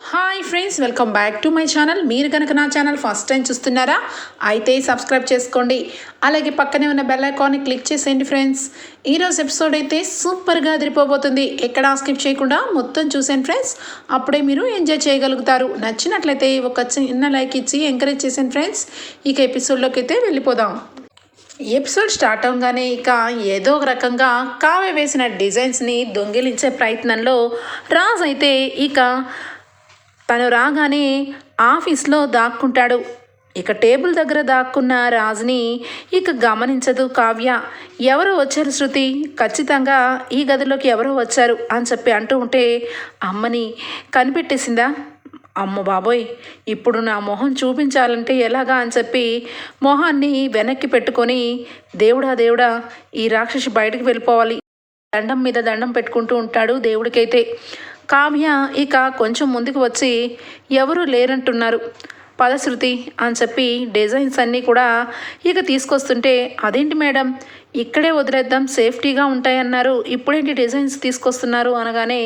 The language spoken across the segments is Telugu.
Hi friends, welcome back to my channel. మీరు కనుక నా ఛానల్ ఫస్ట్ టైం చూస్తున్నారా అయితే సబ్స్క్రైబ్ చేసుకోండి. అలాగే పక్కనే ఉన్న బెల్ ఐకాన్ని క్లిక్ చేసేయండి ఫ్రెండ్స్. ఈరోజు ఎపిసోడ్ అయితే సూపర్గా అదిరిపోబోతుంది. ఎక్కడా స్కిప్ చేయకుండా మొత్తం చూసేయండి ఫ్రెండ్స్. అప్పుడే మీరు ఎంజాయ్ చేయగలుగుతారు. నచ్చినట్లయితే ఒక చిన్న లైక్ ఇచ్చి ఎంకరేజ్ చేసేయండి ఫ్రెండ్స్. ఇక ఎపిసోడ్లోకి అయితే వెళ్ళిపోదాం. ఎపిసోడ్ స్టార్ట్ అవగానే ఇక ఏదో ఒక రకంగా కావ్య వేసిన డిజైన్స్ని దొంగిలించే ప్రయత్నంలో రాజ్ అయితే ఇక తను రాగానే ఆఫీస్లో దాక్కుంటాడు. ఇక టేబుల్ దగ్గర దాక్కున్న రాజుని ఇక గమనించదు కావ్య. ఎవరో వచ్చారు శృతి, ఖచ్చితంగా ఈ గదిలోకి ఎవరో వచ్చారు అని చెప్పి అంటూ ఉంటే అమ్మని కనిపెట్టేసిందా? అమ్మ బాబోయ్, ఇప్పుడు నా మొహం చూపించాలంటే ఎలాగా అని చెప్పి మొహాన్ని వెనక్కి పెట్టుకొని దేవుడా దేవుడా ఈ రాక్షసి బయటకు వెళ్ళిపోవాలి దండం మీద దండం పెట్టుకుంటూ ఉంటాడు దేవుడికైతే. కావ్య ఇక కొంచెం ముందుకు వచ్చి ఎవరు లేరంటున్నారు, పదశృతి అని చెప్పి డిజైన్స్ అన్నీ కూడా ఇక తీసుకొస్తుంటే అదేంటి మేడం ఇక్కడే వదిలేద్దాం సేఫ్టీగా ఉంటాయన్నారు, ఇప్పుడేంటి డిజైన్స్ తీసుకొస్తున్నారు అనగానే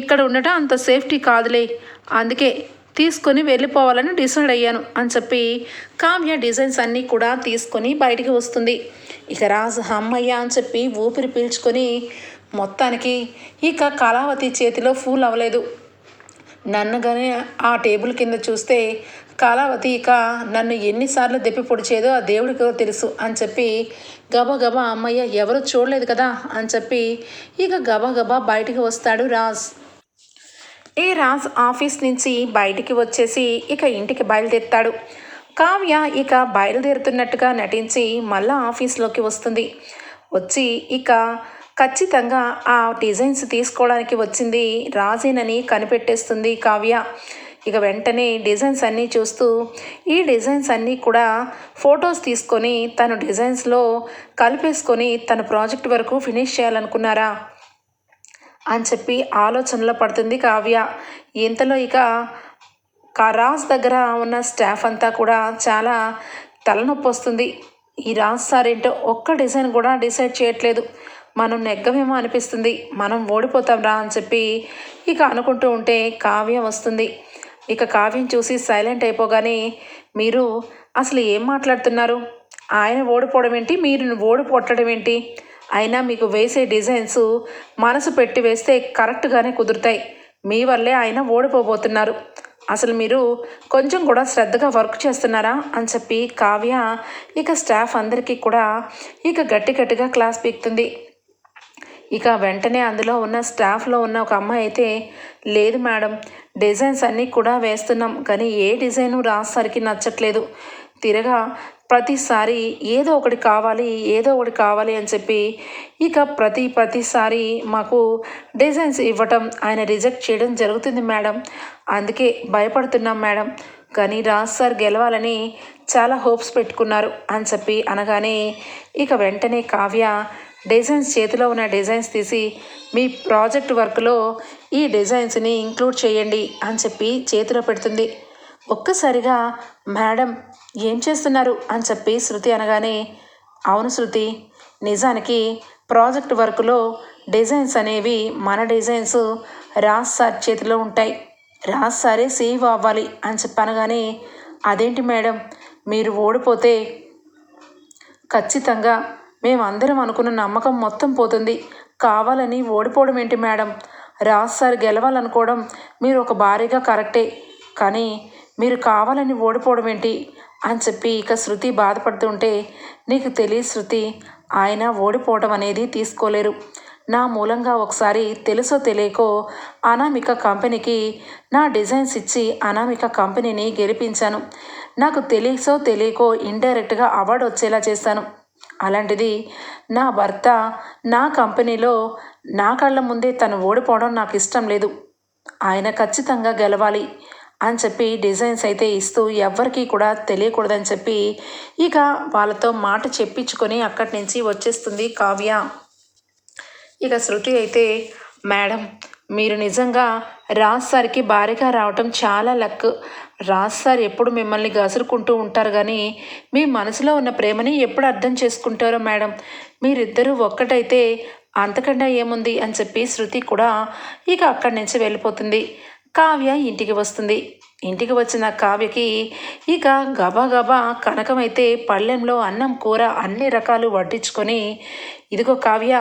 ఇక్కడ ఉండటం అంత సేఫ్టీ కాదులే, అందుకే తీసుకొని వెళ్ళిపోవాలని డిసైడ్ అయ్యాను అని చెప్పి కావ్య డిజైన్స్ అన్నీ కూడా తీసుకొని బయటికి వస్తుంది. ఇక రాజు అమ్మయ్య అని చెప్పి ఊపిరి పీల్చుకొని మొత్తానికి ఇక కళావతి చేతిలో ఫూల్ అవ్వలేదు. నన్నుగానే ఆ టేబుల్ కింద చూస్తే కళావతి ఇక నన్ను ఎన్నిసార్లు దెప్పి పొడిచేదో ఆ దేవుడికి తెలుసు అని చెప్పి గబగబా అమ్మయ్య ఎవరు చూడలేదు కదా అని చెప్పి ఇక గబగబా బయటికి వస్తాడు రాజ్. రాజ్ ఆఫీస్ నుంచి బయటికి వచ్చేసి ఇక ఇంటికి బయలుదేరుతాడు. కావ్య ఇక బయలుదేరుతున్నట్టుగా నటించి మళ్ళా ఆఫీస్లోకి వస్తుంది. వచ్చి ఇక ఖచ్చితంగా ఆ డిజైన్స్ తీసుకోవడానికి వచ్చింది రాజేనని కనిపెట్టేస్తుంది కావ్య. ఇక వెంటనే డిజైన్స్ అన్నీ చూస్తూ ఈ డిజైన్స్ అన్నీ కూడా ఫొటోస్ తీసుకొని తను డిజైన్స్లో కలిపేసుకొని తన ప్రాజెక్ట్ వరకు ఫినిష్ చేయాలనుకున్నారా అని చెప్పి ఆలోచనలో పడుతుంది కావ్య. ఇంతలో ఇక రాజ్ దగ్గర ఉన్న స్టాఫ్ అంతా కూడా చాలా తలనొప్పి వస్తుంది. ఈ రాజ్ సార్ ఏంటో ఒక్క డిజైన్ కూడా డిసైడ్ చేయట్లేదు, మనం నెగ్గమేమో అనిపిస్తుంది, మనం ఓడిపోతాం రా అని చెప్పి ఇక అనుకుంటూ ఉంటే కావ్య వస్తుంది. ఇక కావ్యం చూసి సైలెంట్ అయిపోగానే మీరు అసలు ఏం మాట్లాడుతున్నారు, ఆయన ఓడిపోవడం ఏంటి, మీరు ఓడిపోట్టడం ఏంటి, అయినా మీకు వేసే డిజైన్స్ మనసు పెట్టి వేస్తే కరెక్ట్గానే కుదురుతాయి, మీ వల్లే ఆయన ఓడిపోబోతున్నారు, అసలు మీరు కొంచెం కూడా శ్రద్ధగా వర్క్ చేస్తున్నారా అని చెప్పి కావ్య ఇక స్టాఫ్ అందరికీ కూడా ఇక గట్టిగా క్లాస్ పీకుతుంది. ఇక వెంటనే అందులో ఉన్న స్టాఫ్లో ఉన్న ఒక అమ్మాయి అయితే లేదు మేడం, డిజైన్స్ అన్నీ కూడా వేస్తున్నాం కానీ ఏ డిజైను రాసరికి నచ్చట్లేదు, తిరగా ప్రతిసారి ఏదో ఒకటి కావాలి అని చెప్పి ఇక ప్రతిసారి మాకు డిజైన్స్ ఇవ్వటం ఆయన రిజెక్ట్ చేయడం జరుగుతుంది మేడం, అందుకే భయపడుతున్నాం మేడం, కానీ రాజ్ సార్ గెలవాలని చాలా హోప్స్ పెట్టుకున్నారు అని చెప్పి అనగానే ఇక వెంటనే కావ్య డిజైన్స్ చేతిలో ఉన్న డిజైన్స్ తీసి మీ ప్రాజెక్ట్ వర్క్లో ఈ డిజైన్స్ని ఇంక్లూడ్ చేయండి అని చెప్పి చేతిలో పెడుతుంది. ఒక్కసారిగా మేడం ఏం చేస్తున్నారు అని చెప్పి శృతి అనగానే అవును శృతి, నిజానికి ప్రాజెక్ట్ వర్క్లో డిజైన్స్ అనేవి మన డిజైన్స్ రాజ్ సార్ చేతిలో ఉంటాయి, రాజ్ సారే సేవ్ అవ్వాలి అని చెప్పి అనగానే అదేంటి మేడం మీరు ఓడిపోతే ఖచ్చితంగా మేమందరం అనుకున్న నమ్మకం మొత్తం పోతుంది, కావాలని ఓడిపోవడం ఏంటి మేడం, రాజ్ సార్ గెలవాలనుకోవడం మీరు ఒక భారీగా కరెక్టే, కానీ మీరు కావాలని ఓడిపోవడం ఏంటి అని చెప్పి ఇక శృతి బాధపడుతుంటే నీకు తెలియదు శృతి, ఆయన ఓడిపోవడం అనేది తీసుకోలేరు, నా మూలంగా ఒకసారి తెలుసో తెలియకో అనామిక కంపెనీకి నా డిజైన్స్ ఇచ్చి అనామిక కంపెనీని గెలిపించాను, నాకు తెలిసో తెలియకో ఇండైరెక్ట్గా అవార్డు వచ్చేలా చేశాను, అలాంటిది నా భర్త నా కంపెనీలో నా కళ్ళ ముందే తను ఓడిపోవడం నాకు ఇష్టం లేదు, ఆయన ఖచ్చితంగా గెలవాలి అని చెప్పి డిజైన్స్ అయితే ఇస్తూ ఎవ్వరికీ కూడా తెలియకూడదని చెప్పి ఇక వాళ్ళతో మాట చెప్పించుకొని అక్కడి నుంచి వచ్చేస్తుంది కావ్య. ఇక శృతి అయితే మేడం మీరు నిజంగా రాజ్ సార్కి భారీగా రావటం చాలా లక్, రాజ్ సార్ ఎప్పుడు మిమ్మల్ని గసురుకుంటూ ఉంటారు కానీ మీ మనసులో ఉన్న ప్రేమని ఎప్పుడు అర్థం చేసుకుంటారో మేడం, మీరిద్దరూ ఒక్కటైతే అంతకన్నా ఏముంది అని చెప్పి శృతి కూడా ఇక అక్కడి నుంచి వెళ్ళిపోతుంది. కావ్య ఇంటికి వస్తుంది. ఇంటికి వచ్చిన కావ్యకి ఇక గబా గబా కనకమైతే పళ్ళెంలో అన్నం కూర అన్ని రకాలు వడ్డించుకొని, ఇదిగో కావ్య,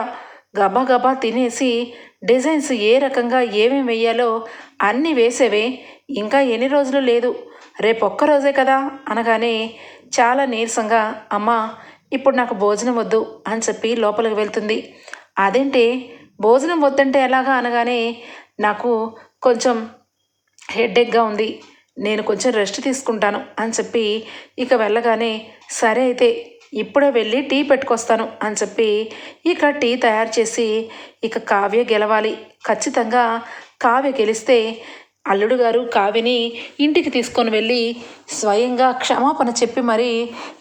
గబా గబా తినేసి డిజైన్స్ ఏ రకంగా ఏమేమి వేయాలో అన్నీ వేసేవే, ఇంకా ఎన్ని రోజులు లేదు, రేపు ఒక్కరోజే కదా అనగానే చాలా నీరసంగా, అమ్మా ఇప్పుడు నాకు భోజనం వద్దు అని చెప్పి లోపలికి వెళ్తుంది. అదేంటి భోజనం వద్దంటే ఎలాగా అనగానే, నాకు కొంచెం హెడ్ఏక్గా ఉంది, నేను కొంచెం రెస్ట్ తీసుకుంటాను అని చెప్పి ఇక వెళ్ళగానే, సరే అయితే ఇప్పుడే వెళ్ళి టీ పెట్టుకొస్తాను అని చెప్పి ఇక టీ తయారు చేసి, ఇక కావ్య గెలవాలి, ఖచ్చితంగా కావ్య గెలిస్తే అల్లుడు గారు కావ్యని ఇంటికి తీసుకొని వెళ్ళి స్వయంగా క్షమాపణ చెప్పి మరీ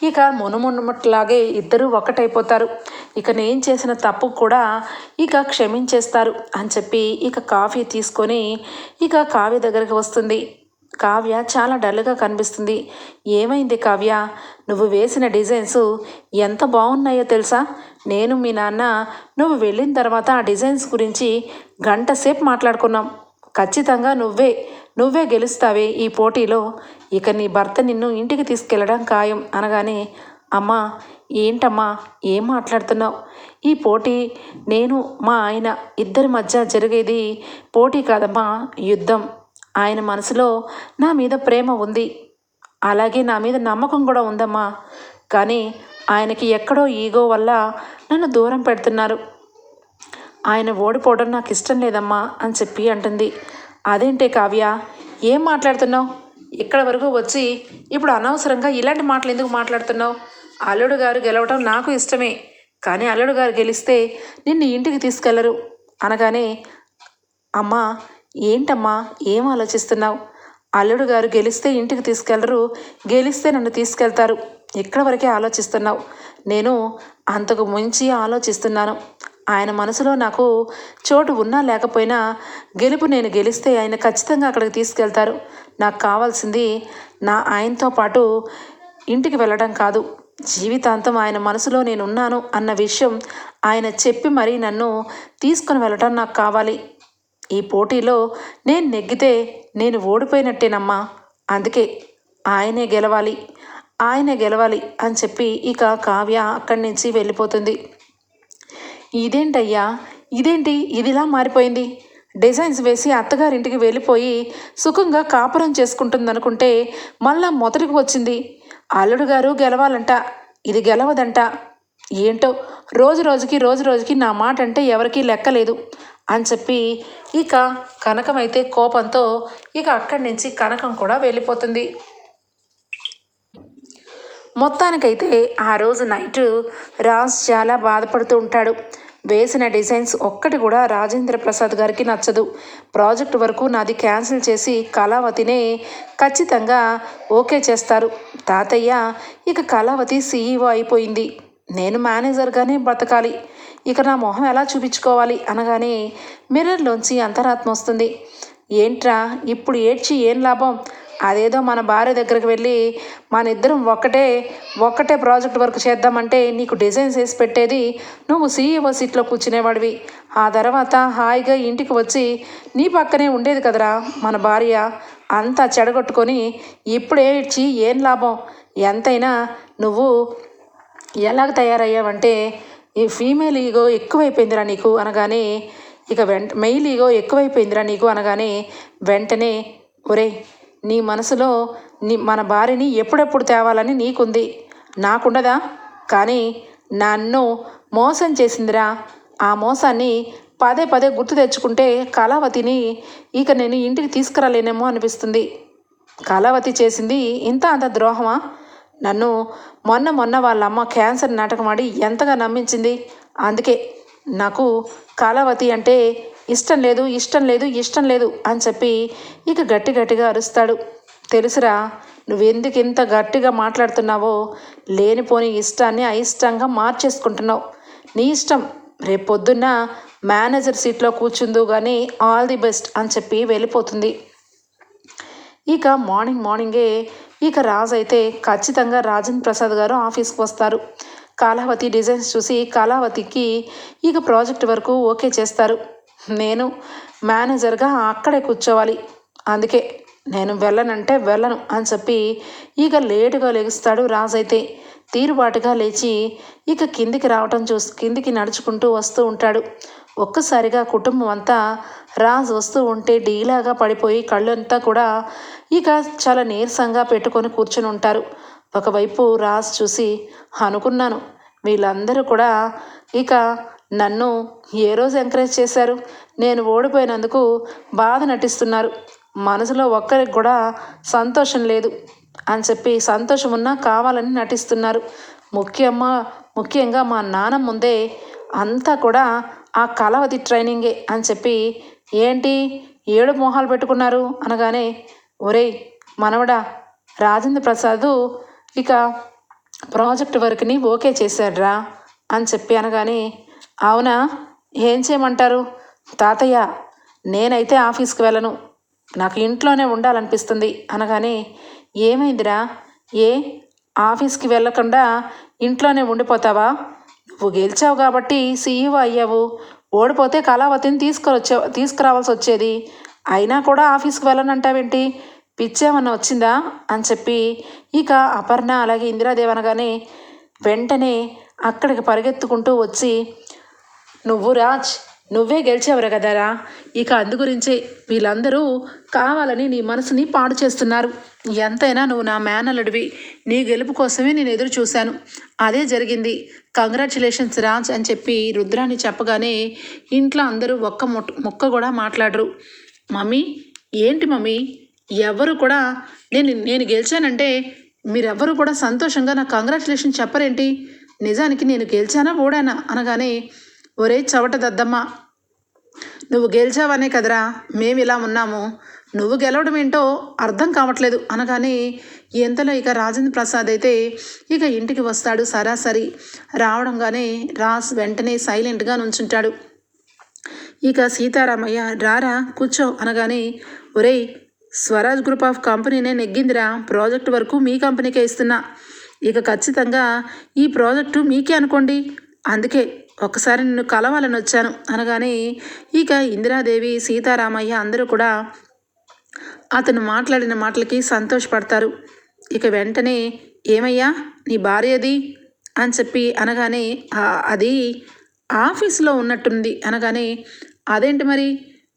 ఇక మునుమునుమట్లాగే ఇద్దరూ ఒక్కటైపోతారు, ఇక నేను చేసిన తప్పు కూడా ఇక క్షమించేస్తారు అని చెప్పి ఇక కావ్య తీసుకొని ఇక కావ్య దగ్గరికి వస్తుంది. కావ్య చాలా డల్గా కనిపిస్తుంది. ఏమైంది కావ్య, నువ్వు వేసిన డిజైన్స్ ఎంత బాగున్నాయో తెలుసా, నేను మీ నాన్న నువ్వు వెళ్ళిన తర్వాత ఆ డిజైన్స్ గురించి గంట సేపు మాట్లాడుకున్నాం, ఖచ్చితంగా నువ్వే గెలుస్తావే ఈ పోటీలో, ఇక నీ భర్త నిన్ను ఇంటికి తీసుకెళ్ళడం ఖాయం అనగానే, అమ్మా ఏంటమ్మా ఏం మాట్లాడుతున్నావు, ఈ పోటీ నేను మా ఆయన ఇద్దరి మధ్య జరిగేది పోటీ కాదమ్మా, యుద్ధం. ఆయన మనసులో నా మీద ప్రేమ ఉంది, అలాగే నా మీద నమ్మకం కూడా ఉందమ్మా, కానీ ఆయనకి ఎక్కడో ఈగో వల్ల నన్ను దూరం పెడుతున్నారు, ఆయన ఓడిపోవడం నాకు ఇష్టం లేదమ్మా అని చెప్పి అంటుంది. అదేంటే కావ్య ఏం మాట్లాడుతున్నావు, ఇక్కడ వరకు వచ్చి ఇప్పుడు అనవసరంగా ఇలాంటి మాటలు ఎందుకు మాట్లాడుతున్నావు, అల్లుడు గారు గెలవడం నాకు ఇష్టమే, కానీ అల్లుడు గారు గెలిస్తే నిన్ను ఇంటికి తీసుకెళ్లరు అనగానే, అమ్మా ఏంటమ్మా ఏం ఆలోచిస్తున్నావు, అల్లుడు గారు గెలిస్తే ఇంటికి తీసుకెళ్లరు, గెలిస్తే నన్ను తీసుకెళ్తారు, ఇక్కడ వరకే ఆలోచిస్తున్నావు, నేను అంతకు మించి ఆలోచిస్తున్నాను, ఆయన మనసులో నాకు చోటు ఉన్నా లేకపోయినా నేను గెలిస్తే ఆయన ఖచ్చితంగా అక్కడికి తీసుకెళ్తారు, నాకు కావాల్సింది నా ఆయనతో పాటు ఇంటికి వెళ్ళడం కాదు, జీవితాంతం ఆయన మనసులో నేనున్నాను అన్న విషయం ఆయన చెప్పి మరీ నన్ను తీసుకుని వెళ్ళటం నాకు కావాలి, ఈ పోటీలో నేను నెగ్గితే నేను ఓడిపోయినట్టేనమ్మా, అందుకే ఆయనే గెలవాలి అని చెప్పి ఇక కావ్య అక్కడి నుంచి వెళ్ళిపోతుంది. ఇదేంటయ్యా, ఇదిలా మారిపోయింది, డిజైన్స్ వేసి అత్తగారింటికి వెళ్ళిపోయి సుఖంగా కాపురం చేసుకుంటుందనుకుంటే మళ్ళా మొదటికి వచ్చింది, అల్లుడు గారు గెలవాలంట, ఇది గెలవదంట, ఏంటో రోజు రోజుకి నా మాట అంటే ఎవరికీ లెక్కలేదు అని చెప్పి ఇక కనకమైతే కోపంతో ఇక అక్కడి నుంచి కనకం కూడా వెళ్ళిపోతుంది. మొత్తానికైతే ఆ రోజు నైట్ రాజ్ చాలా బాధపడుతూ ఉంటాడు. వేసిన డిజైన్స్ ఒక్కటి కూడా రాజేంద్ర ప్రసాద్ గారికి నచ్చదు. ప్రాజెక్ట్ వరకు నాది క్యాన్సిల్ చేసి కళావతినే ఖచ్చితంగా ఓకే చేస్తారు. తాతయ్య ఇక కళావతి సీఈఓ అయిపోయింది, నేను మేనేజర్గానే బతకాలి, ఇక నా మొహం ఎలా చూపించుకోవాలి అనగానే మిర్రర్లోంచి అంతరాత్మ వస్తుంది. ఏంట్రా ఇప్పుడు ఏడ్చి ఏం లాభం, అదేదో మన భార్య దగ్గరికి వెళ్ళి మన ఇద్దరం ఒక్కటే ప్రాజెక్ట్ వర్క్ చేద్దామంటే నీకు డిజైన్స్ వేసి పెట్టేది నువ్వు సీఈఓ సీట్లో కూర్చునేవాడివి, ఆ తర్వాత హాయిగా ఇంటికి వచ్చి నీ పక్కనే ఉండేది కదరా మన భార్య, అంతా చెడగొట్టుకొని ఇప్పుడు ఏడ్చి ఏం లాభం, ఎంతైనా నువ్వు ఎలాగ తయారయ్యావంటే ఈ ఫీమేల్ ఈగో ఎక్కువైపోయిందిరా నీకు అనగానే ఇక మెయిల్ ఈగో ఎక్కువైపోయిందిరా నీకు అనగానే వెంటనే, ఒరే నీ మనసులో మన భార్యని ఎప్పుడెప్పుడు తేవాలని నీకుంది, నాకుండదా, కానీ నన్ను మోసం చేసిందిరా, ఆ మోసాన్ని పదే గుర్తు తెచ్చుకుంటే కళావతిని ఇక నేను ఇంటికి తీసుకురాలేనేమో అనిపిస్తుంది, కళావతి చేసింది అంత ద్రోహమా, నన్ను మొన్న వాళ్ళ అమ్మ క్యాన్సర్ నాటకం ఆడి ఎంతగా నమ్మించింది, అందుకే నాకు కళావతి అంటే ఇష్టం లేదు అని చెప్పి ఇక గట్టిగా అరుస్తాడు. తెలుసురా నువ్వెందుకు ఇంత గట్టిగా మాట్లాడుతున్నావో, లేనిపోని ఇష్టాన్ని అయిష్టంగా మార్చేసుకుంటున్నావు, నీ ఇష్టం, రేపొద్దున్న మేనేజర్ సీట్లో కూర్చుందు కానీ ఆల్ ది బెస్ట్ అని చెప్పి వెళ్ళిపోతుంది. ఇక మార్నింగే ఇక రాజు అయితే ఖచ్చితంగా రాజేంద్ర ప్రసాద్ గారు ఆఫీస్కి వస్తారు. కళావతి డిజైన్స్ చూసి కళావతికి ఇక ప్రాజెక్ట్ వరకు ఓకే చేస్తారు. నేను మేనేజర్గా అక్కడే కూర్చోవాలి, అందుకే నేను వెళ్ళనంటే వెళ్ళను అని చెప్పి ఇక లేటుగా లెగుస్తాడు రాజు. అయితే తీరుబాటుగా లేచి ఇక కిందికి నడుచుకుంటూ వస్తూ ఉంటాడు. ఒక్కసారిగా కుటుంబం అంతా రాజు వస్తూ ఉంటే డీలాగా పడిపోయి కళ్ళంతా కూడా ఇక చాలా నీరసంగా పెట్టుకొని కూర్చుని ఉంటారు. ఒకవైపు రాజు చూసి అనుకున్నాను వీళ్ళందరూ కూడా ఇక నన్ను ఏ రోజు ఎంకరేజ్ చేశారు, నేను ఓడిపోయినందుకు బాధ నటిస్తున్నారు, మనసులో ఒక్కరికి కూడా సంతోషం లేదు అని చెప్పి సంతోషం ఉన్నా కావాలని నటిస్తున్నారు. ముఖ్యంగా మా నాన్న ముందే అంతా కూడా ఆ కళావతి ట్రైనింగే అని చెప్పి ఏంటి ఏడు మొహాలు పెట్టుకున్నారు అనగానే, ఒరేయ్ మనవడా, రాజేంద్ర ప్రసాద్ ఇక ప్రాజెక్ట్ వర్క్ని ఓకే చేశాడ్రా అని చెప్పి అనగానే, అవునా, ఏం చేయమంటారు తాతయ్య, నేనైతే ఆఫీస్కి వెళ్ళను, నాకు ఇంట్లోనే ఉండాలనిపిస్తుంది అనగానే, ఏమైందిరా, ఏ ఆఫీస్కి వెళ్ళకుండా ఇంట్లోనే ఉండిపోతావా, నువ్వు గెలిచావు కాబట్టి సీఈఓ అయ్యావు, ఓడిపోతే కళావతిని తీసుకురావాల్సి వచ్చేది, అయినా కూడా ఆఫీస్కి వెళ్ళనంటావేంటి, పిచ్చేమన్నా వచ్చిందా అని చెప్పి ఇక అపర్ణ అలాగే ఇందిరాదేవి అనగానే వెంటనే అక్కడికి పరిగెత్తుకుంటూ వచ్చి, నువ్వే గెలిచావురా కదరా, ఇక అందు గురించే వీళ్ళందరూ కావాలని నీ మనసుని పాడు చేస్తున్నారు, ఎంతైనా నువ్వు నా మేనల్లుడివి, నీ గెలుపు కోసమే నేను ఎదురు చూశాను, అదే జరిగింది, కంగ్రాచులేషన్స్ రాజ్ అని చెప్పి రుద్రాన్ని చెప్పగానే ఇంట్లో అందరూ ఒక్క ముక్క కూడా మాట్లాడరు. మమ్మీ, ఏంటి మమ్మీ, ఎవరు కూడా నేను గెలిచానంటే మీరెవ్వరూ కూడా సంతోషంగా నాకు కంగ్రాచులేషన్ చెప్పరేంటి, నిజానికి నేను గెలిచానా ఓడానా అనగానే, ఒరే చవట దద్దమ్మ, నువ్వు గెలిచావనే కదరా మేము ఇలా ఉన్నాము, నువ్వు గెలవడం ఏంటో అర్థం కావట్లేదు అనగానే ఎంతలో ఇక రాజేంద్ర ప్రసాద్ అయితే ఇక ఇంటికి వస్తాడు. సరాసరి రావడంగానే రాజ్ వెంటనే సైలెంట్గా నుంచుంటాడు. ఇక సీతారామయ్య రారా కూర్చో అనగానే, ఒరేయ్ స్వరాజ్ గ్రూప్ ఆఫ్ కంపెనీనే నెగ్గిందిరా, ప్రాజెక్ట్ వరకు మీ కంపెనీకే ఇస్తున్నా, ఇక ఖచ్చితంగా ఈ ప్రాజెక్టు మీకే అనుకోండి, అందుకే ఒకసారి నిన్ను కలవాలని వచ్చాను అనగానే ఇక ఇందిరాదేవి సీతారామయ్య అందరూ కూడా అతను మాట్లాడిన మాటలకి సంతోషపడతారు. ఇక వెంటనే ఏమయ్యా నీ భార్యది అని చెప్పి అనగానే, అది ఆఫీస్లో ఉన్నట్టుంది అనగానే, అదేంటి మరి,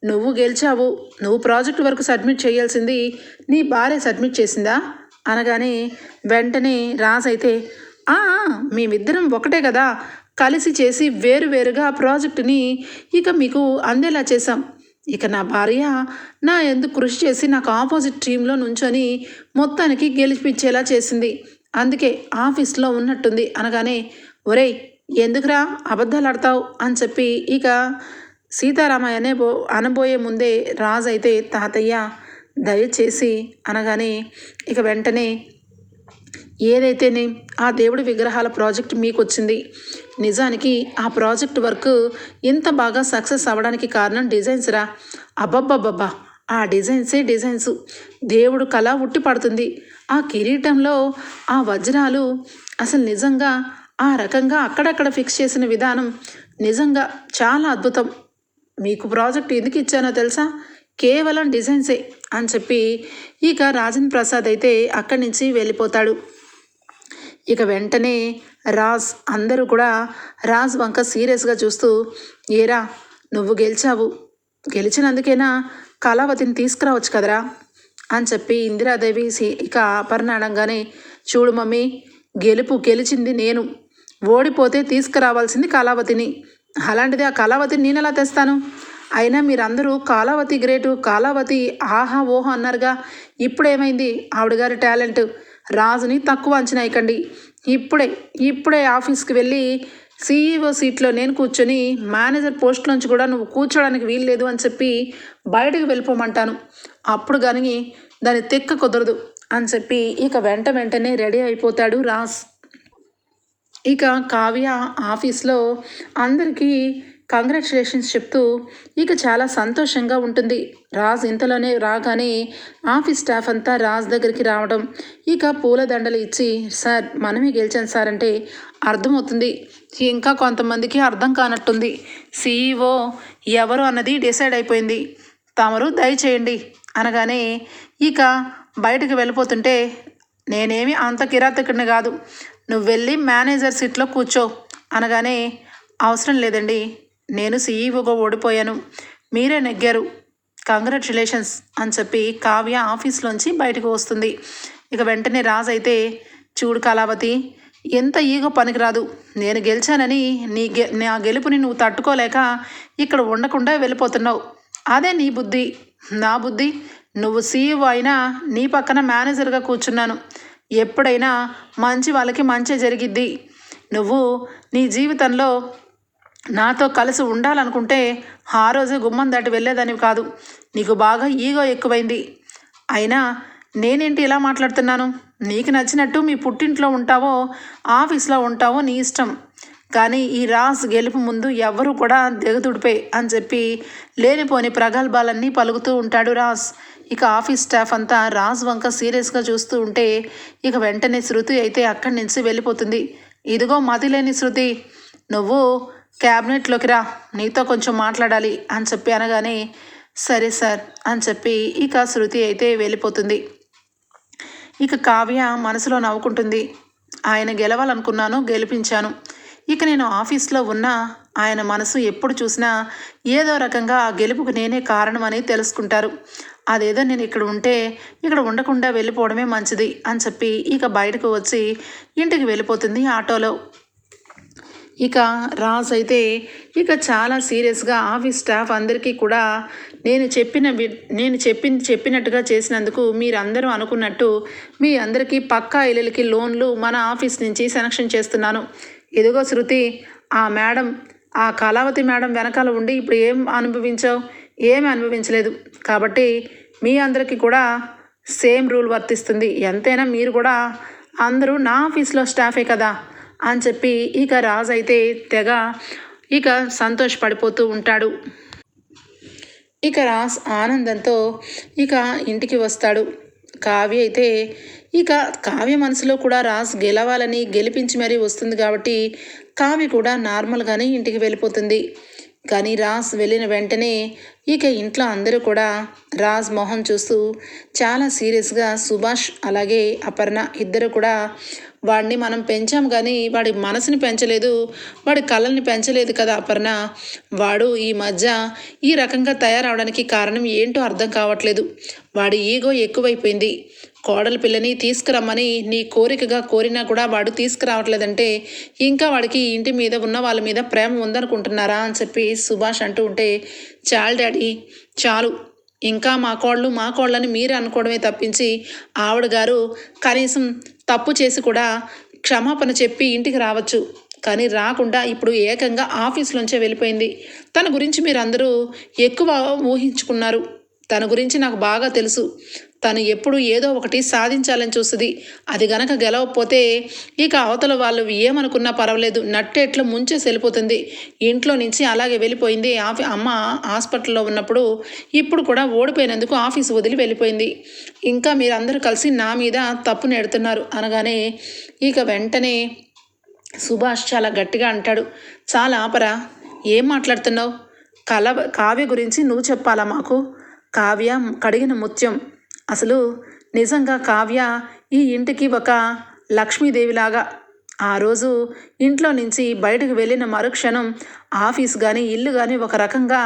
నువ్వు గెలిచావు, నువ్వు ప్రాజెక్ట్ వరకు సబ్మిట్ చేయాల్సింది నీ భార్య సబ్మిట్ చేసిందా అనగానే వెంటనే రాజ్ అయితే, మేమిద్దరం ఒకటే కదా, కలిసి చేసి వేరువేరుగా ప్రాజెక్టుని ఇక మీకు అందేలా చేశాం, ఇక నా భార్య నా ఎందుకు కృషి చేసి నాకు ఆపోజిట్ టీంలో నుంచొని మొత్తానికి గెలిపించేలా చేసింది, అందుకే ఆఫీస్లో ఉన్నట్టుంది అనగానే, ఒరేయ్ ఎందుకురా అబద్ధాలు ఆడతావు అని చెప్పి ఇక సీతారామయ్య అనబోయే ముందే రాజు అయితే, తాతయ్య దయచేసి అనగానే ఇక వెంటనే, ఏదైతేనే ఆ దేవుడి విగ్రహాల ప్రాజెక్ట్ మీకు వచ్చింది, నిజానికి ఆ ప్రాజెక్ట్ వర్క్ ఇంత బాగా సక్సెస్ అవ్వడానికి కారణం డిజైన్స్ రా, అబ్బబ్బబ్బబ్బా ఆ డిజైన్స్, దేవుడు కళ ఉట్టి పడుతుంది, ఆ కిరీటంలో ఆ వజ్రాలు అసలు నిజంగా ఆ రకంగా అక్కడక్కడ ఫిక్స్ చేసిన విధానం నిజంగా చాలా అద్భుతం, మీకు ప్రాజెక్ట్ ఎందుకు ఇచ్చానో తెలుసా, కేవలం డిజైన్సే అని చెప్పి ఇక రాజేంద్ర ప్రసాద్ అయితే అక్కడి నుంచి వెళ్ళిపోతాడు. ఇక వెంటనే రాజ్ అందరూ కూడా రాజ్ వంక సీరియస్గా చూస్తూ, ఏరా నువ్వు గెలిచావు, గెలిచినందుకేనా కళావతిని తీసుకురావచ్చు కదరా అని చెప్పి ఇందిరాదేవి ఇక అపర్ణ అనగానే, చూడు మమ్మీ, గెలిచింది నేను, ఓడిపోతే తీసుకురావాల్సింది కళావతిని, అలాంటిది ఆ కళావతిని నేను ఎలా తెస్తాను, అయినా మీరందరూ కళావతి గ్రేటు, కళావతి ఆహా ఓహో అన్నారుగా, ఇప్పుడేమైంది ఆవిడ గారి టాలెంట్, రాజుని తక్కువ అంచనా ఇకండి, ఇప్పుడే ఆఫీస్కి వెళ్ళి సీఈఓ సీట్లో నేను కూర్చొని మేనేజర్ పోస్ట్లోంచి కూడా నువ్వు కూర్చోడానికి వీల్లేదు అని చెప్పి బయటకు వెళ్ళిపోమంటాను, అప్పుడు కానీ దాని తెక్క కుదరదు అని చెప్పి ఇక వెంటనే రెడీ అయిపోతాడు రాజ్. ఇక కావ్య ఆఫీస్లో అందరికీ కంగ్రాచులేషన్స్ చెప్తూ ఇక చాలా సంతోషంగా ఉంటుంది. రాజ్ ఇంతలోనే రాగానే ఆఫీస్ స్టాఫ్ అంతా రాజ్ దగ్గరికి రావడం, ఇక పూలదండలు ఇచ్చి, సార్ మనమే గెలిచాం సార్ అంటే అర్థమవుతుంది, ఇంకా కొంతమందికి అర్థం కానట్టుంది, సీఈఓ ఎవరు అన్నది డిసైడ్ అయిపోయింది, తమరు దయచేయండి అనగానే ఇక బయటకు వెళ్ళిపోతుంటే, నేనేమి అంత కిరాతకుడిని కాదు, నువ్వు వెళ్ళి మేనేజర్ సీట్లో కూర్చో అనగానే, అవసరం లేదండి, నేను సీఈఓగా ఓడిపోయాను, మీరే నెగ్గారు, కంగ్రాచులేషన్స్ అని చెప్పి కావ్య ఆఫీస్లోంచి బయటకు వస్తుంది. ఇక వెంటనే రాజు అయితే, చూడు కళావతి, ఎంత ఈగో పనికిరాదు, నేను గెలిచానని నా గెలుపుని నువ్వు తట్టుకోలేక ఇక్కడ ఉండకుండా వెళ్ళిపోతున్నావు. అదే నీ బుద్ధి. నా బుద్ధి, నువ్వు సీఈఓ అయినా నీ పక్కన మేనేజర్గా కూర్చున్నాను. ఎప్పుడైనా మంచి వాళ్ళకి మంచి జరిగిద్ది. నువ్వు నీ జీవితంలో నాతో కలిసి ఉండాలనుకుంటే ఆ రోజు గుమ్మం దాటి వెళ్ళేదానివి కాదు. నీకు బాగా ఈగో ఎక్కువైంది. అయినా నేనేంటి ఇలా మాట్లాడుతున్నాను? నీకు నచ్చినట్టు మీ పుట్టింట్లో ఉంటావో ఆఫీస్లో ఉంటావో నీ ఇష్టం. కానీ ఈ రాజ్ గెలుపు ముందు ఎవ్వరూ కూడా దిగదుడిపే అని చెప్పి లేనిపోని ప్రగల్భాలన్నీ పలుకుతూ ఉంటాడు రాజ్. ఇక ఆఫీస్ స్టాఫ్ అంతా రాజ్ వంక సీరియస్గా చూస్తూ ఉంటే ఇక వెంటనే శృతి అయితే అక్కడి నుంచి వెళ్ళిపోతుంది. ఇదిగో మతిలేని శృతి, నువ్వు క్యాబినెట్లోకి రా, నీతో కొంచెం మాట్లాడాలి అని చెప్పి అనగానే, సరే సార్ అని చెప్పి ఇక శృతి అయితే వెళ్ళిపోతుంది. ఇక కావ్య మనసులో నవ్వుకుంటుంది. ఆయన గెలవాలనుకున్నాను, గెలిపించాను. ఇక నేను ఆఫీస్లో ఉన్నా ఆయన మనసు ఎప్పుడు చూసినా ఏదో రకంగా ఆ గెలుపుకు నేనే కారణమని తెలుసుకుంటారు. అదేదో నేను ఇక్కడ ఉంటే ఇక్కడ ఉండకుండా వెళ్ళిపోవడమే మంచిది అని చెప్పి ఇక బయటకు వచ్చి ఇంటికి వెళ్ళిపోతుంది ఆటోలో. ఇక రాజ్ అయితే ఇక చాలా సీరియస్గా ఆఫీస్ స్టాఫ్ అందరికీ కూడా నేను చెప్పినట్టుగా చేసినందుకు మీరందరూ అనుకున్నట్టు మీ అందరికీ పక్కా ఇళ్ళకి లోన్లు మన ఆఫీస్ నుంచి శాంక్షన్ చేస్తున్నాను. ఇదిగో శృతి, ఆ మేడం, ఆ కళావతి మేడం వెనకాల ఉండి ఇప్పుడు ఏం అనుభవించావు? ఏమి అనుభవించలేదు. కాబట్టి మీ అందరికీ కూడా సేమ్ రూల్ వర్తిస్తుంది. ఎంతైనా మీరు కూడా అందరూ నా ఆఫీస్లో స్టాఫే కదా అని చెప్పి ఇక రాజ్ అయితే తెగ ఇక సంతోషపడిపోతూ ఉంటాడు. ఇక రాజ్ ఆనందంతో ఇక ఇంటికి వస్తాడు. కావ్య అయితే ఇక కావ్య మనసులో కూడా రాజ్ గెలవాలని గెలిపించి మరీ వస్తుంది కాబట్టి కావ్య కూడా నార్మల్గానే ఇంటికి వెళ్ళిపోతుంది. కానీ రాజ్ వెళ్ళిన వెంటనే ఇక ఇంట్లో అందరూ కూడా రాజ్ మొహం చూస్తూ చాలా సీరియస్గా సుభాష్ అలాగే అపర్ణ ఇద్దరు కూడా, వాడిని మనం పెంచాం కానీ వాడి మనసుని పెంచలేదు, వాడి కళ్ళని పెంచలేదు కదా అపర్ణ, వాడు ఈ మధ్య ఈ రకంగా తయారవడానికి కారణం ఏంటో అర్థం కావట్లేదు, వాడి ఈగో ఎక్కువైపోయింది, కోడలి పిల్లని తీసుకురమ్మని నీ కోరికగా కోరినా కూడా వాడు తీసుకురావట్లేదంటే ఇంకా వాడికి ఇంటి మీద ఉన్న వాళ్ళ మీద ప్రేమ ఉందనుకుంటున్నారా అని చెప్పి సుభాష్ అంటూ ఉంటే, చాలు డాడీ చాలు, ఇంకా మా కోళ్ళని మీరే అనుకోవడమే తప్పించి ఆవిడ గారు కనీసం తప్పు చేసి కూడా క్షమాపణ చెప్పి ఇంటికి రావచ్చు, కానీ రాకుండా ఇప్పుడు ఏకంగా ఆఫీస్లోంచే వెళ్ళిపోయింది. తన గురించి మీరు అందరూ ఎక్కువ ఊహించుకున్నారు. తన గురించి నాకు బాగా తెలుసు. తను ఎప్పుడు ఏదో ఒకటి సాధించాలని చూస్తుంది. అది గనక గెలవకపోతే ఇక అవతల వాళ్ళు ఏమనుకున్నా పర్వాలేదు, నట్టేట్లో ముంచేసి వెళ్ళిపోతుంది. ఇంట్లో నుంచి అలాగే వెళ్ళిపోయింది. అమ్మ హాస్పిటల్లో ఉన్నప్పుడు, ఇప్పుడు కూడా ఓడిపోయినందుకు ఆఫీస్ వదిలి వెళ్ళిపోయింది. ఇంకా మీరందరూ కలిసి నా మీద తప్పు నెడుతున్నారు అనగానే ఇక వెంటనే సుభాష్ చాలా గట్టిగా అంటాడు, చాలా ఆపరా, ఏం మాట్లాడుతున్నావు? కావ్య గురించి నువ్వు చెప్పాలా మాకు? కావ్య కడిగిన ముత్యం. అసలు నిజంగా కావ్య ఈ ఇంటికి ఒక లక్ష్మీదేవిలాగా. ఆ రోజు ఇంట్లో నుంచి బయటకు వెళ్ళిన మరుక్షణం ఆఫీస్ కానీ ఇల్లు కానీ ఒక రకంగా,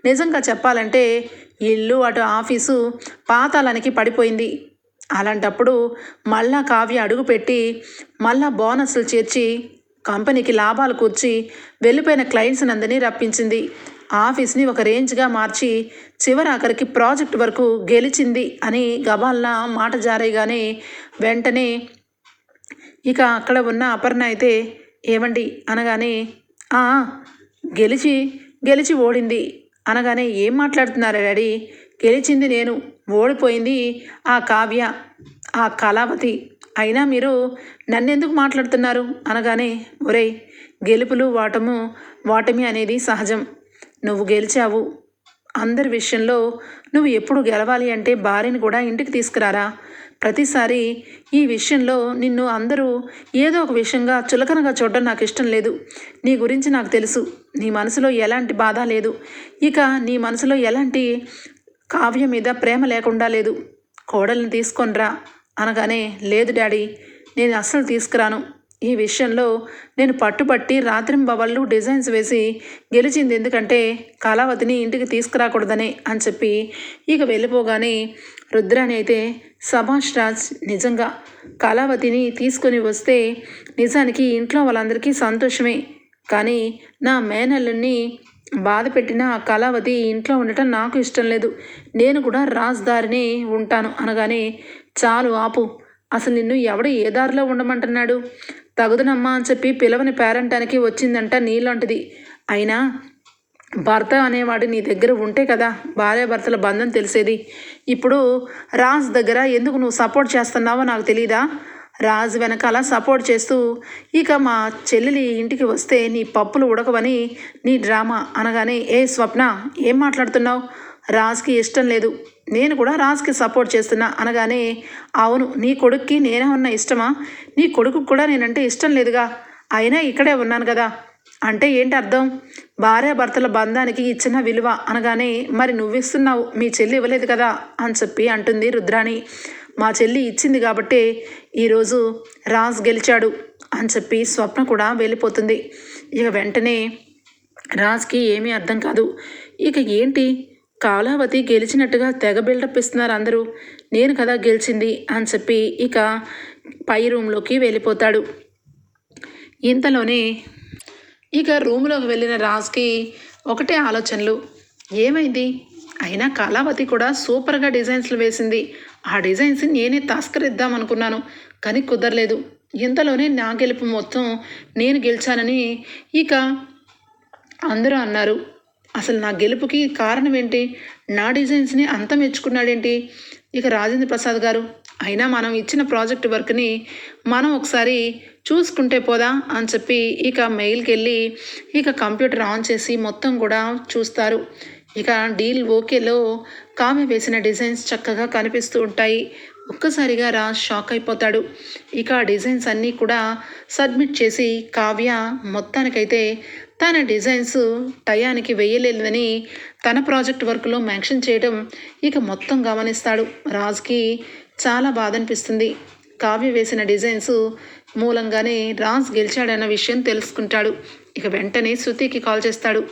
నిజంగా చెప్పాలంటే ఇల్లు అటు ఆఫీసు పాతాళానికి పడిపోయింది. అలాంటప్పుడు మళ్ళా కావ్య అడుగుపెట్టి మళ్ళా బోనస్లు చేర్చి కంపెనీకి లాభాలు కూర్చి వెళ్ళిపోయిన క్లయింట్స్ అందరినీ రప్పించింది. ఆఫీస్ని ఒక రేంజ్గా మార్చి చివరాఖరికి ప్రాజెక్ట్ వరకు గెలిచింది అని గబాల్లా మాట జారేగానే వెంటనే ఇక అక్కడ ఉన్న అపర్ణ అయితే, ఏమండి అనగానే, గెలిచి ఓడింది అనగానే, ఏం మాట్లాడుతున్నారు డాడీ? గెలిచింది నేను, ఓడిపోయింది ఆ కావ్య, ఆ కళావతి. అయినా మీరు నన్నెందుకు మాట్లాడుతున్నారు అనగానే, ఒరేయ్, గెలుపులు వాటమి అనేది సహజం. నువ్వు గెలిచావు. అందరి విషయంలో నువ్వు ఎప్పుడు గెలవాలి అంటే భార్యని కూడా ఇంటికి తీసుకురారా. ప్రతిసారి ఈ విషయంలో నిన్ను అందరూ ఏదో ఒక విషయంగా చులకనగా చూడడం నాకు ఇష్టం లేదు. నీ గురించి నాకు తెలుసు. నీ మనసులో ఎలాంటి బాధ లేదు. ఇక నీ మనసులో ఎలాంటి కావ్య మీద ప్రేమ లేకుండా లేదు, కోడల్ని తీసుకొనిరా అనగానే, లేదు డాడీ, నేను అస్సలు తీసుకురాను. ఈ విషయంలో నేను పట్టుబట్టి రాత్రింబవళ్ళు డిజైన్స్ వేసి గెలిచింది ఎందుకంటే కళావతిని ఇంటికి తీసుకురాకూడదని అని చెప్పి ఇక వెళ్ళిపోగానే రుద్రాణి అయితే, సభాష్ రాజ్, నిజంగా కళావతిని తీసుకొని వస్తే నిజానికి ఇంట్లో వాళ్ళందరికీ సంతోషమే, కానీ నా మేనల్లుని బాధ పెట్టిన కళావతి ఇంట్లో ఉండటం నాకు ఇష్టం లేదు, నేను కూడా రాజ్ దారిని ఉంటాను అనగానే, చాలు ఆపు, అసలు నిన్ను ఎవడు ఏ దారిలో ఉండమంటున్నాడు, తగుదనమ్మా అని చెప్పి పిలవని పేరంటానికి వచ్చిందంట నీలాంటిది. అయినా భర్త అనేవాడు నీ దగ్గర ఉంటే కదా భార్యాభర్తల బంధం తెలిసేది. ఇప్పుడు రాజ్ దగ్గర ఎందుకు నువ్వు సపోర్ట్ చేస్తున్నావో నాకు తెలీదా? రాజు వెనకాల సపోర్ట్ చేస్తూ ఇక మా చెల్లెలి ఇంటికి వస్తే నీ పప్పులు ఉడకవని నీ డ్రామా అనగానే, ఏ స్వప్న, ఏం మాట్లాడుతున్నావు? రాజ్కి ఇష్టం లేదు, నేను కూడా రాజ్కి సపోర్ట్ చేస్తున్నా అనగానే, అవును, నీ కొడుక్కి నేనేమన్నా ఇష్టమా? నీ కొడుకు కూడా నేనంటే ఇష్టం లేదుగా, అయినా ఇక్కడే ఉన్నాను కదా, అంటే ఏంటి అర్థం? భార్యాభర్తల బంధానికి ఇచ్చిన విలువ అనగానే, మరి నువ్విస్తున్నావు, మీ చెల్లి ఇవ్వలేదు కదా అని చెప్పి అంటుంది రుద్రాణి. మా చెల్లి ఇచ్చింది కాబట్టే ఈరోజు రాజ్ గెలిచాడు అని చెప్పి స్వప్న కూడా వెళ్ళిపోతుంది. ఇక వెంటనే రాజ్కి ఏమీ అర్థం కాదు. ఇక ఏంటి, కళావతి గెలిచినట్టుగా తెగ బిల్డప్ ఇస్తున్నారు అందరూ, నేను కదా గెలిచింది అని చెప్పి ఇక పై రూమ్లోకి వెళ్ళిపోతాడు. ఇంతలోనే ఇక రూమ్లోకి వెళ్ళిన రాజ్కి ఒకటే ఆలోచనలు, ఏమైంది? అయినా కళావతి కూడా సూపర్గా డిజైన్స్లు వేసింది, ఆ డిజైన్స్ నేనే తస్కరిద్దాం అనుకున్నాను, కానీ కుదరలేదు. ఇంతలోనే నా గెలుపు మొత్తం నేను గెలిచానని ఇక అందరూ అన్నారు. అసలు నా గెలుపుకి కారణం ఏంటి? నా డిజైన్స్ని అంత మెచ్చుకున్నాడేంటి ఇక రాజేంద్ర ప్రసాద్ గారు? అయినా మనం ఇచ్చిన ప్రాజెక్ట్ వర్క్ని మనం ఒకసారి చూసుకుంటే పోదా అని చెప్పి ఇక మెయిల్కి వెళ్ళి ఇక కంప్యూటర్ ఆన్ చేసి మొత్తం కూడా చూస్తారు. ఇక డీల్ ఓకేలో కావ్య వేసిన డిజైన్స్ చక్కగా కనిపిస్తూ ఉంటాయి. ఒక్కసారిగా రాజ్ షాక్ అయిపోతాడు. ఇక ఆ డిజైన్స్ అన్నీ కూడా సబ్మిట్ చేసి కావ్య మొత్తానికైతే తన డిజైన్స్ టయానికి వేయలేదని తన ప్రాజెక్ట్ వర్క్లో మెన్షన్ చేయడం ఇక మొత్తం గమనిస్తాడు. రాజ్కి చాలా బాధ అనిపిస్తుంది. కావ్య వేసిన డిజైన్స్ మూలంగానే రాజ్ గెలిచాడన్న విషయం తెలుసుకుంటాడు. ఇక వెంటనే శృతికి కాల్ చేస్తాడు.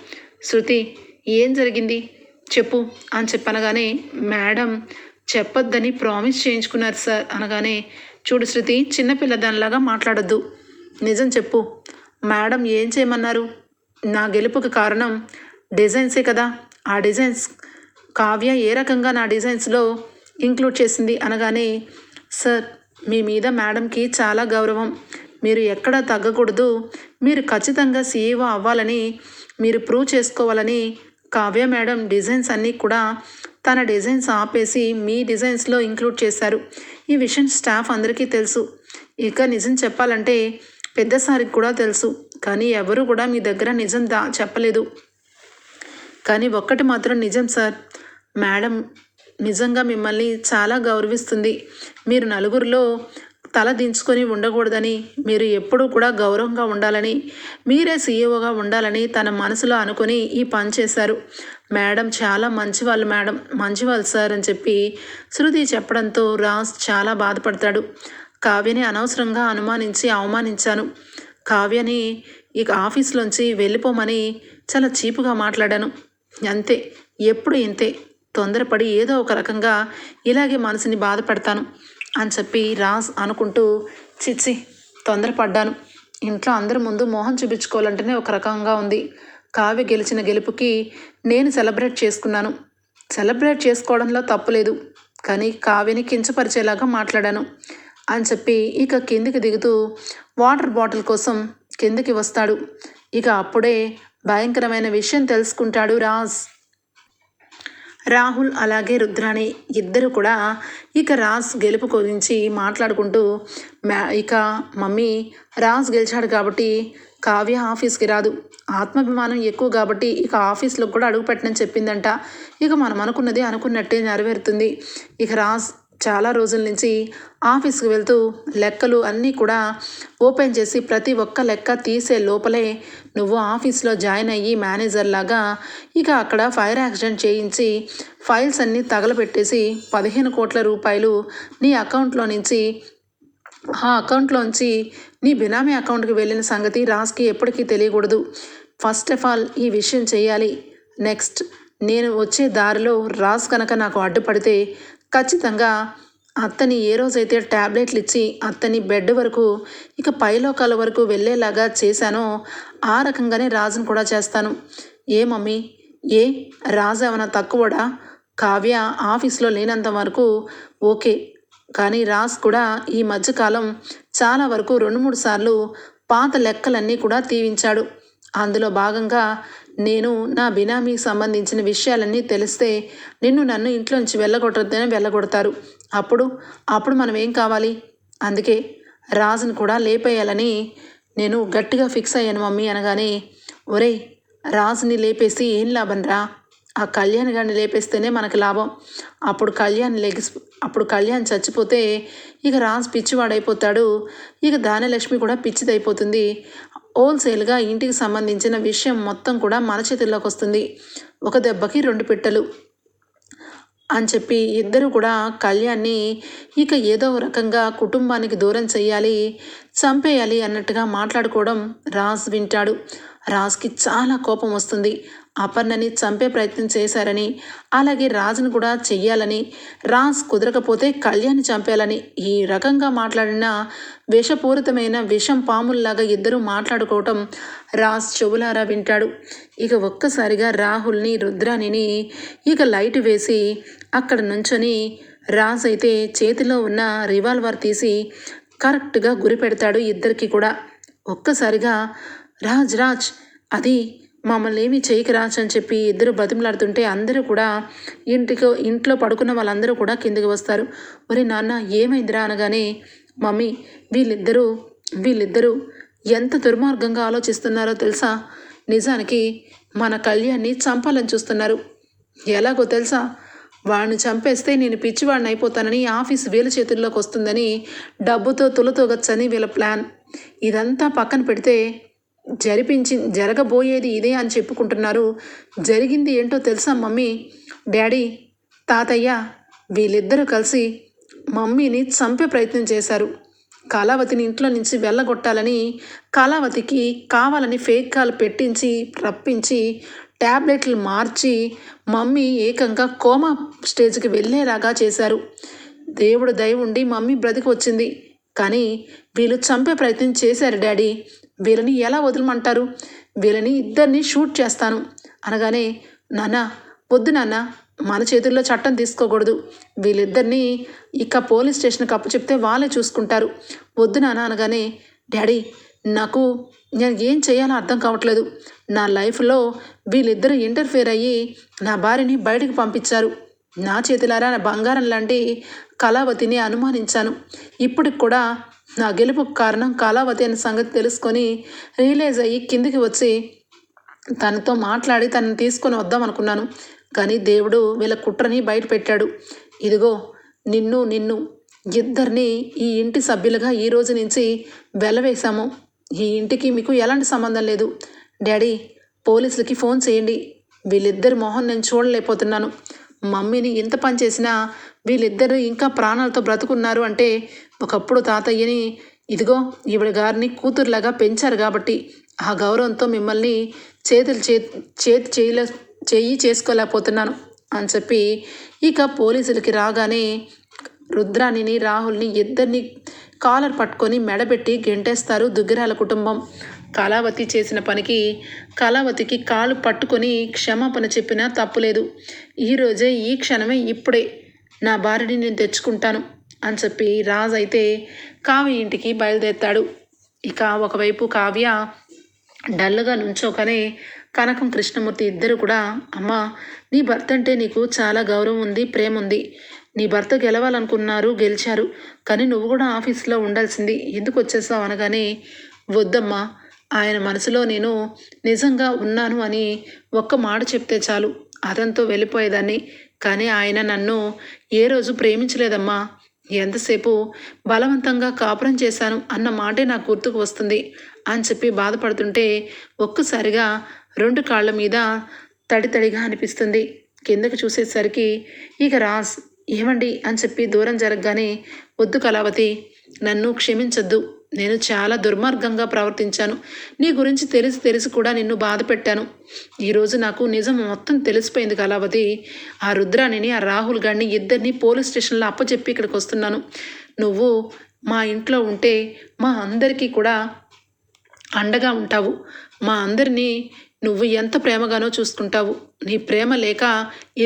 శృతి, ఏం జరిగింది చెప్పు అని చెప్పనగానే, మేడం చెప్పొద్దని ప్రామిస్ చేయించుకున్నారు సార్ అనగానే, చూడు శృతి, చిన్నపిల్ల దానిలాగా మాట్లాడొద్దు, నిజం చెప్పు, మేడం ఏం చేయమన్నారు? నా గెలుపుకి కారణం డిజైన్సే కదా, ఆ డిజైన్స్ కావ్య ఏ రకంగా నా డిజైన్స్లో ఇంక్లూడ్ చేసింది అనగానే, సార్ మీ మీద మేడంకి చాలా గౌరవం, మీరు ఎక్కడా తగ్గకూడదు, మీరు ఖచ్చితంగా సీఈఓ అవ్వాలని మీరు ప్రూవ్ చేసుకోవాలని కావ్య మేడం డిజైన్స్ అన్నీ కూడా తన డిజైన్స్ ఆపేసి మీ డిజైన్స్లో ఇంక్లూడ్ చేశారు. ఈ విషయం స్టాఫ్ అందరికీ తెలుసు. ఇక నిజం చెప్పాలంటే పెద్ద సారికి కూడా తెలుసు, కానీ ఎవరు కూడా మీ దగ్గర నిజం చెప్పలేదు. కానీ ఒక్కటి మాత్రం నిజం సార్, మేడం నిజంగా మిమ్మల్ని చాలా గౌరవిస్తుంది. మీరు నలుగురిలో తల దించుకొని ఉండకూడదని, మీరు ఎప్పుడూ కూడా గౌరవంగా ఉండాలని, మీరే సీఈఓగా ఉండాలని తన మనసులో అనుకుని ఈ పని చేశారు. మేడం చాలా మంచివాళ్ళు, మేడం మంచివాళ్ళు సార్ అని చెప్పి శృతి చెప్పడంతో రాజ్ చాలా బాధపడతాడు. కావ్యని అనవసరంగా అనుమానించి అవమానించాను, కావ్యని ఇక ఆఫీస్లోంచి వెళ్ళిపోమని చాలా చీపుగా మాట్లాడాను, అంతే, ఎప్పుడు ఇంతే, తొందరపడి ఏదో ఒక రకంగా ఇలాగే మనసుని బాధపడతాను అని చెప్పి రాజ్ అనుకుంటూ, చిచ్చి తొందరపడ్డాను, ఇంట్లో అందరి ముందు మోహం చూపించుకోవాలంటేనే ఒక రకంగా ఉంది, కావ్య గెలిచిన గెలుపుకి నేను సెలబ్రేట్ చేసుకున్నాను, సెలబ్రేట్ చేసుకోవడంలో తప్పులేదు, కానీ కావ్యని కించపరిచేలాగా మాట్లాడాను అని చెప్పి ఇక కిందికి దిగుతూ వాటర్ బాటిల్ కోసం కిందికి వస్తాడు. ఇక అప్పుడే భయంకరమైన విషయం తెలుసుకుంటాడు రాజ్. రాహుల్ అలాగే రుద్రాణి ఇద్దరు కూడా ఇక రాజ్ గెలుపు గురించి మాట్లాడుకుంటూ, ఇక మమ్మీ రాజ్ గెలిచాడు కాబట్టి కావ్య ఆఫీస్కి రాదు, ఆత్మాభిమానం ఎక్కువ కాబట్టి ఇక ఆఫీస్లో కూడా అడుగు పెట్టనని చెప్పిందంట, ఇక మనం అనుకున్నది అనుకున్నట్టే నెరవేరుతుంది, ఇక రాజ్ చాలా రోజుల నుంచి ఆఫీస్కి వెళ్తూ లెక్కలు అన్నీ కూడా ఓపెన్ చేసి ప్రతి ఒక్క లెక్క తీసే లోపలే నువ్వు ఆఫీస్లో జాయిన్ అయ్యి మేనేజర్ లాగా ఇక అక్కడ ఫైర్ యాక్సిడెంట్ చేయించి ఫైల్స్ అన్నీ తగలబెట్టేసి 15 కోట్ల రూపాయలు నీ అకౌంట్లో నుంచి ఆ అకౌంట్లోంచి నీ బినామీ అకౌంట్కి వెళ్ళిన సంగతి రాజ్కి ఎప్పటికీ తెలియకూడదు. ఫస్ట్ ఆఫ్ ఆల్ ఈ విషయం చేయాలి. నెక్స్ట్ నేను వచ్చే దారిలో రాజ్ కనుక నాకు అడ్డుపడితే ఖచ్చితంగా అత్తని ఏ రోజైతే ట్యాబ్లెట్లు ఇచ్చి అత్తని బెడ్ వరకు ఇక పైలోకాల వరకు వెళ్ళేలాగా చేశానో ఆ రకంగానే రాజును కూడా చేస్తాను. ఏ మమ్మీ, ఏ రాజు ఏమైనా తక్కువడా? కావ్య ఆఫీస్లో లేనంత వరకు ఓకే, కానీ రాజ్ కూడా ఈ మధ్యకాలం చాలా వరకు 2-3 సార్లు పాత లెక్కలన్నీ కూడా తీయించాడు. అందులో భాగంగా నేను నా బినామీకి సంబంధించిన విషయాలన్నీ తెలిస్తే నన్ను ఇంట్లో నుంచి వెళ్ళగొడతారు. అప్పుడు మనం ఏం కావాలి? అందుకే రాజును కూడా లేపేయాలని నేను గట్టిగా ఫిక్స్ అయ్యాను మమ్మీ అనగానే, ఒరేయ్ రాజుని లేపేసి ఏం లాభం రా? ఆ కళ్యాణ్ గారిని లేపేస్తేనే మనకు లాభం. అప్పుడు కళ్యాణ్ చచ్చిపోతే ఇక రాజ్ పిచ్చివాడైపోతాడు. ఇక ధాన్యలక్ష్మి కూడా పిచ్చిదైపోతుంది. హోల్సేల్గా ఇంటికి సంబంధించిన విషయం మొత్తం కూడా మన చేతుల్లోకి వస్తుంది. ఒక దెబ్బకి 2 పిట్టలు అని చెప్పి ఇద్దరు కూడా కళ్యాణ్ని ఇక ఏదో రకంగా కుటుంబానికి దూరం చెయ్యాలి, చంపేయాలి అన్నట్టుగా మాట్లాడుకోవడం రాజ్ వింటాడు. రాజ్కి చాలా కోపం వస్తుంది. అపర్ణని చంపే ప్రయత్నం చేశారని, అలాగే రాజును కూడా చెయ్యాలని, రాజ్ కుదరకపోతే కళ్యాణ్ని చంపేయాలని ఈ రకంగా మాట్లాడిన విషపూరితమైన విషం పాముల్లాగా ఇద్దరూ మాట్లాడుకోవటం రాజ్ చెవులారా వింటాడు. ఇక ఒక్కసారిగా రాహుల్ని రుద్రాణిని ఇక లైట్ వేసి అక్కడ నుంచొని రాజ్ అయితే చేతిలో ఉన్న రివాల్వర్ తీసి కరెక్ట్గా గురి పెడతాడు ఇద్దరికి కూడా. ఒక్కసారిగా రాజ్ అది మమ్మల్ని ఏమీ చేయకు రాజ్ అని చెప్పి ఇద్దరు బతిమలాడుతుంటే అందరూ కూడా ఇంట్లో పడుకున్న వాళ్ళందరూ కూడా కిందకి వస్తారు. ఒరే నాన్న ఏమైందిరా అనగానే, మమ్మీ వీళ్ళిద్దరూ ఎంత దుర్మార్గంగా ఆలోచిస్తున్నారో తెలుసా? నిజానికి మన కళ్యాణ్ని చంపాలని చూస్తున్నారు. ఎలాగో తెలుసా? వాడిని చంపేస్తే నేను పిచ్చివాడిని అయిపోతానని, ఆఫీస్ వీళ్ళ చేతుల్లోకి వస్తుందని, డబ్బుతో తులతూగచ్చని వీళ్ళ ప్లాన్. ఇదంతా పక్కన పెడితే జరగబోయేది ఇదే అని చెప్పుకుంటున్నారు. జరిగింది ఏంటో తెలుసా మమ్మీ? డాడీ, తాతయ్య వీళ్ళిద్దరూ కలిసి మమ్మీని చంపే ప్రయత్నం చేశారు. కళావతిని ఇంట్లో నుంచి వెళ్ళగొట్టాలని కళావతికి కావాలని ఫేక్ కాల్ పెట్టించి రప్పించి ట్యాబ్లెట్లు మార్చి మమ్మీ ఏకంగా కోమా స్టేజ్కి వెళ్ళేలాగా చేశారు. దేవుడు దయ ఉండి మమ్మీ బ్రతికి వచ్చింది. కానీ వీళ్ళు చంపే ప్రయత్నం చేశారు డాడీ. వీళ్ళని ఎలా వదలమంటారు? వీళ్ళని ఇద్దరిని షూట్ చేస్తాను అనగానే, నాన్న వద్దు నాన్న, మన చేతుల్లో చట్టం తీసుకోకూడదు. వీళ్ళిద్దరినీ ఇక పోలీస్ స్టేషన్కి అప్పు చెప్తే వాళ్ళే చూసుకుంటారు. వద్దు నాన్న అనగానే, డాడీ నేను ఏం చేయాలో అర్థం కావట్లేదు. నా లైఫ్లో వీళ్ళిద్దరూ ఇంటర్ఫియర్ అయ్యి నా భార్యని బయటకు పంపించారు. నా చేతులారా నా బంగారం లాంటి కళావతిని అనుమానించాను. ఇప్పటికి కూడా నా గెలుపుకు కారణం కళావతి అనే సంగతి తెలుసుకొని రియలైజ్ అయ్యి కిందికి వచ్చి తనతో మాట్లాడి తనని తీసుకొని వద్దాం అనుకున్నాను. కానీ దేవుడు వీళ్ళ కుట్రని బయట పెట్టాడు. ఇదిగో నిన్ను ఇద్దరిని ఈ ఇంటి సభ్యులుగా ఈ రోజు నుంచి వెలవేశాము. ఈ ఇంటికి మీకు ఎలాంటి సంబంధం లేదు. డాడీ, పోలీసులకి ఫోన్ చేయండి. వీళ్ళిద్దరి మొహం నేను చూడలేకపోతున్నాను. మమ్మీని ఇంత పని చేసినా వీళ్ళిద్దరూ ఇంకా ప్రాణాలతో బ్రతుకున్నారు అంటే ఒకప్పుడు తాతయ్యని ఇదిగో ఈవిడ గారిని కూతురులాగా పెంచారు కాబట్టి ఆ గౌరవంతో మిమ్మల్ని చెయ్యి చేసుకోలేకపోతున్నాను అని చెప్పి ఇక పోలీసులకి రాగానే రుద్రాణిని రాహుల్ని ఇద్దరిని కాలర్ పట్టుకొని మెడబెట్టి గెంటేస్తారు దుగ్గిరాల కుటుంబం. కళావతి చేసిన పనికి కళావతికి కాలు పట్టుకొని క్షమాపణ చెప్పినా తప్పులేదు. ఈరోజే ఈ క్షణమే ఇప్పుడే నా భార్యని నేను తెచ్చుకుంటాను అని చెప్పి రాజ్ అయితే కావ్య ఇంటికి బయలుదేరుతాడు. ఇక ఒకవైపు కావ్య డల్గా నుంచోకనే కనకం కృష్ణమూర్తి ఇద్దరు కూడా, అమ్మా నీ భర్త అంటే నీకు చాలా గౌరవం ఉంది, ప్రేమ ఉంది. నీ భర్త గెలవాలనుకున్నారు, గెలిచారు. కానీ నువ్వు కూడా ఆఫీస్లో ఉండాల్సింది, ఎందుకు వచ్చేసావు అనగానే, వద్దమ్మా, ఆయన మనసులో నేను నిజంగా ఉన్నాను అని ఒక్క మాట చెప్తే చాలు, అతనితో వెళ్ళిపోయేదాన్ని. కానీ ఆయన నన్ను ఏ రోజు ప్రేమించలేదమ్మా. ఎంతసేపు బలవంతంగా కాపురం చేశాను అన్న మాటే నాకు గుర్తుకు వస్తుంది అని చెప్పి బాధపడుతుంటే ఒక్కసారిగా 2 కాళ్ళ మీద తడితడిగా అనిపిస్తుంది. కిందకు చూసేసరికి ఇక రాజ్ ఏమండి అని చెప్పి దూరం జరగగానే, వద్దు కళావతి, నన్ను క్షమించొద్దు. నేను చాలా దుర్మార్గంగా ప్రవర్తించాను. నీ గురించి తెలిసి కూడా నిన్ను బాధ పెట్టాను. ఈరోజు నాకు నిజం మొత్తం తెలిసిపోయింది కళావతి. ఆ రుద్రాణిని, ఆ రాహుల్ గారిని ఇద్దరిని పోలీస్ స్టేషన్లో అప్పచెప్పి ఇక్కడికి వస్తున్నాను. నువ్వు మా ఇంట్లో ఉంటే మా అందరికీ కూడా అండగా ఉంటావు. మా అందరినీ నువ్వు ఎంత ప్రేమగానో చూసుకుంటావు. నీ ప్రేమ లేక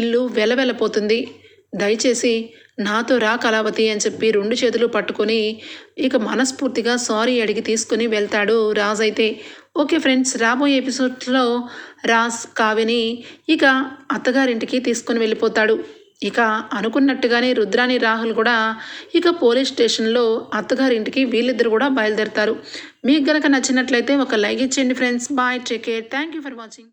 ఇల్లు వెలవెలపోతుంది. దయచేసి నాతో రా కళావతి అని చెప్పి 2 చేతులు పట్టుకొని ఇక మనస్ఫూర్తిగా సారీ అడిగి తీసుకుని వెళ్తాడు రాజ్ అయితే. ఓకే ఫ్రెండ్స్, రాబోయే ఎపిసోడ్స్లో రాజ్ కావ్యని ఇక అత్తగారింటికి తీసుకొని వెళ్ళిపోతాడు. ఇక అనుకున్నట్టుగానే రుద్రాని రాహుల్ కూడా ఇక పోలీస్ స్టేషన్లో అత్తగారింటికి వీళ్ళిద్దరు కూడా బయలుదేరుతారు. మీకు గనక నచ్చినట్లయితే ఒక లైక్ ఇచ్చేయండి friends. Bye, take care, thank you for watching.